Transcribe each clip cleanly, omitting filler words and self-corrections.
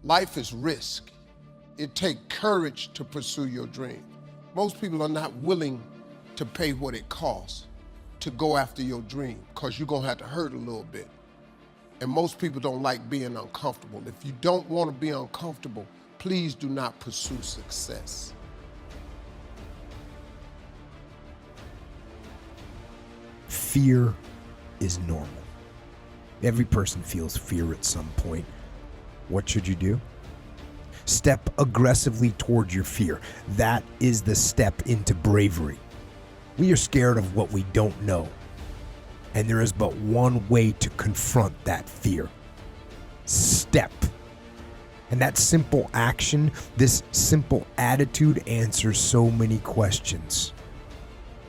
Life is risk. It takes courage to pursue your dream. Most people are not willing to pay what it costs to go after your dream, because you're gonna have to hurt a little bit. And most people don't like being uncomfortable. If you don't wanna be uncomfortable, please do not pursue success. Fear is normal. Every person feels fear at some point. What should you do? Step aggressively toward your fear. That is the step into bravery. We are scared of what we don't know. And there is but one way to confront that fear. Step. And that simple action, this simple attitude answers so many questions.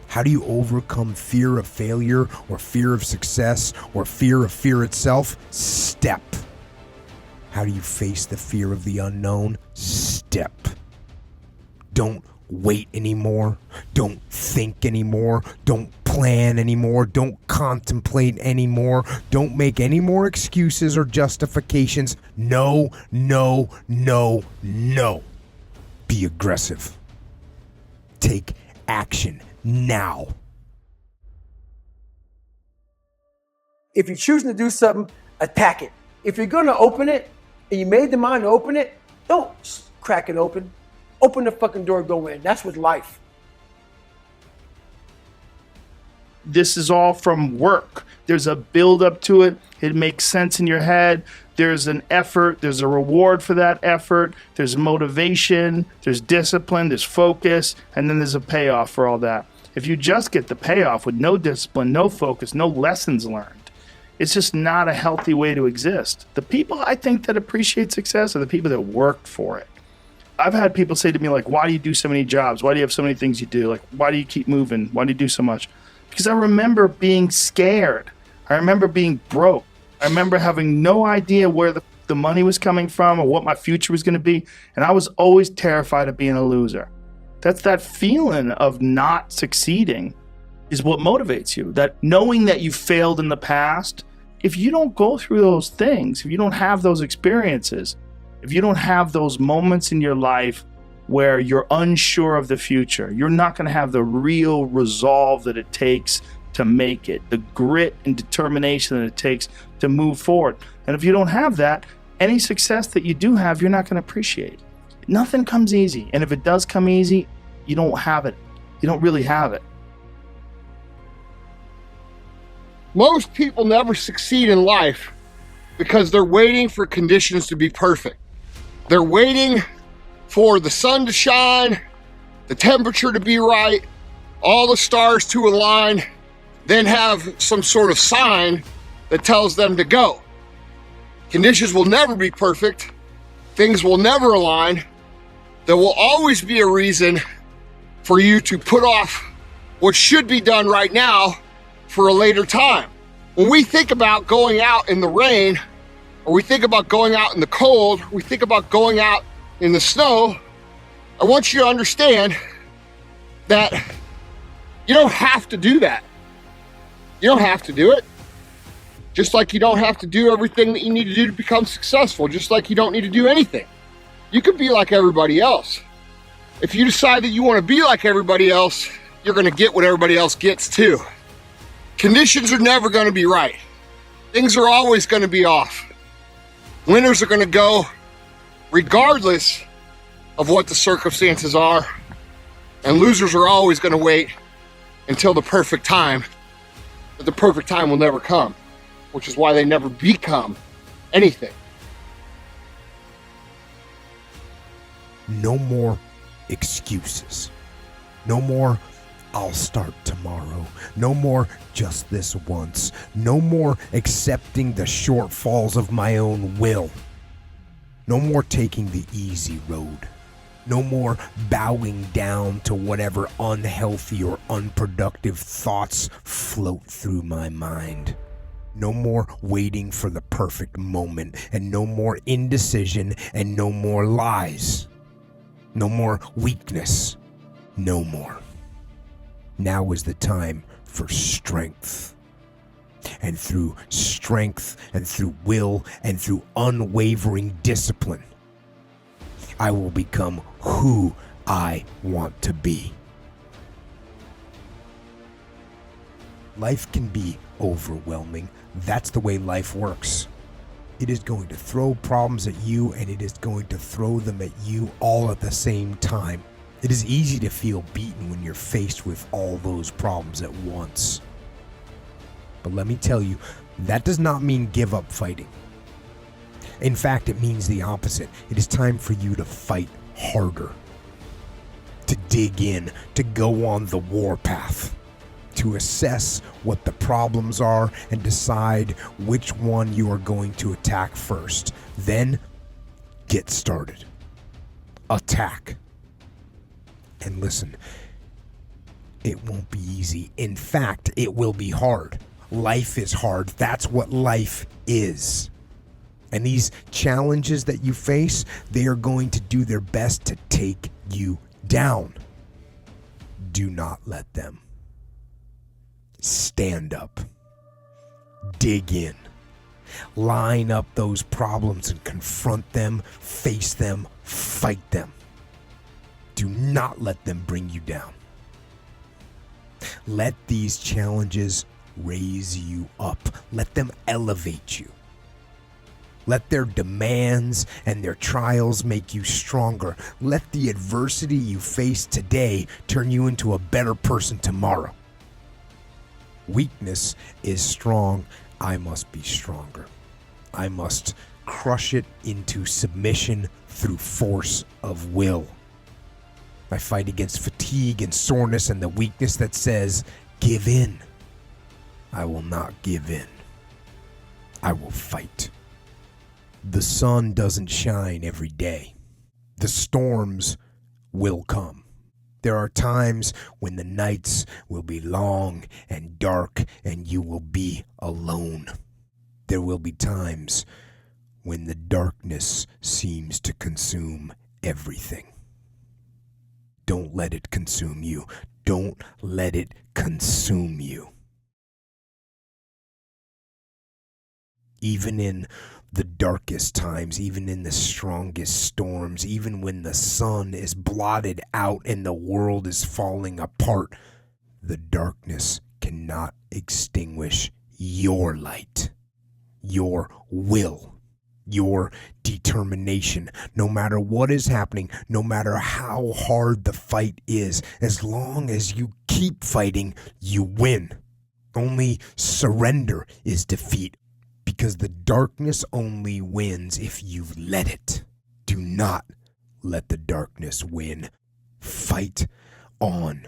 How do you overcome fear of failure or fear of success or fear of fear itself? Step. How do you face the fear of the unknown? Step. Don't wait anymore. Don't think anymore. Don't plan anymore. Don't contemplate anymore. Don't make any more excuses or justifications. No, no, no, no. Be aggressive. Take action now. If you're choosing to do something, attack it. If you're going to open it, and you made the mind to open it, don't crack it open. Open the fucking door, go in. That's with life. This is all from work. There's a build up to it. It makes sense in your head. There's an effort. There's a reward for that effort. There's motivation. There's discipline. There's focus. And then there's a payoff for all that. If you just get the payoff with no discipline, no focus, no lessons learned, it's just not a healthy way to exist. The people I think that appreciate success are the people that worked for it. I've had people say to me, like, why do you do so many jobs? Why do you have so many things you do? Like, why do you keep moving? Why do you do so much? Because I remember being scared. I remember being broke. I remember having no idea where the money was coming from or what my future was going to be. And I was always terrified of being a loser. That's that feeling of not succeeding is what motivates you. That knowing that you failed in the past, if you don't go through those things, if you don't have those experiences, if you don't have those moments in your life where you're unsure of the future, you're not going to have the real resolve that it takes to make it, the grit and determination that it takes to move forward. And if you don't have that, any success that you do have, you're not going to appreciate. Nothing comes easy. And if it does come easy, you don't have it. You don't really have it. Most people never succeed in life because they're waiting for conditions to be perfect. They're waiting for the sun to shine, the temperature to be right, all the stars to align, then have some sort of sign that tells them to go. Conditions will never be perfect. Things will never align. There will always be a reason for you to put off what should be done right now for a later time. When we think about going out in the rain, or we think about going out in the cold, we think about going out in the snow, I want you to understand that you don't have to do that. You don't have to do it. Just like you don't have to do everything that you need to do to become successful, just like you don't need to do anything. You can be like everybody else. If you decide that you want to be like everybody else, you're going to get what everybody else gets too. Conditions are never going to be right. Things are always going to be off. Winners are going to go regardless of what the circumstances are, and losers are always going to wait until the perfect time, but the perfect time will never come, which is why they never become anything. No more excuses. No more, I'll start tomorrow. No more, just this once. No more accepting the shortfalls of my own will. No more taking the easy road. No more bowing down to whatever unhealthy or unproductive thoughts float through my mind. No more waiting for the perfect moment, and no more indecision, and no more lies. No more weakness. No more. Now is the time for strength. And through strength, and through will, and through unwavering discipline, I will become who I want to be. Life can be overwhelming. That's the way life works. It is going to throw problems at you, and it is going to throw them at you all at the same time. It is easy to feel beaten when you're faced with all those problems at once. But let me tell you, that does not mean give up fighting. In fact, it means the opposite. It is time for you to fight harder, to dig in, to go on the warpath, to assess what the problems are and decide which one you are going to attack first. Then, get started. Attack. And listen, it won't be easy. In fact, it will be hard. Life is hard. That's what life is. And these challenges that you face, they are going to do their best to take you down. Do not let them. Stand up. Dig in. Line up those problems and confront them, face them, fight them. Do not let them bring you down. Let these challenges raise you up. Let them elevate you. Let their demands and their trials make you stronger. Let the adversity you face today turn you into a better person tomorrow. Weakness is strong. I must be stronger. I must crush it into submission through force of will. I fight against fatigue and soreness and the weakness that says, give in. I will not give in. I will fight. The sun doesn't shine every day. The storms will come. There are times when the nights will be long and dark and you will be alone. There will be times when the darkness seems to consume everything. Don't let it consume you. Don't let it consume you. Even in the darkest times, even in the strongest storms, even when the sun is blotted out and the world is falling apart, the darkness cannot extinguish your light, your will, your determination. No matter what is happening, no matter how hard the fight is, as long as you keep fighting, you win. Only surrender is defeat. Because the darkness only wins if you let it. Do not let the darkness win. Fight on.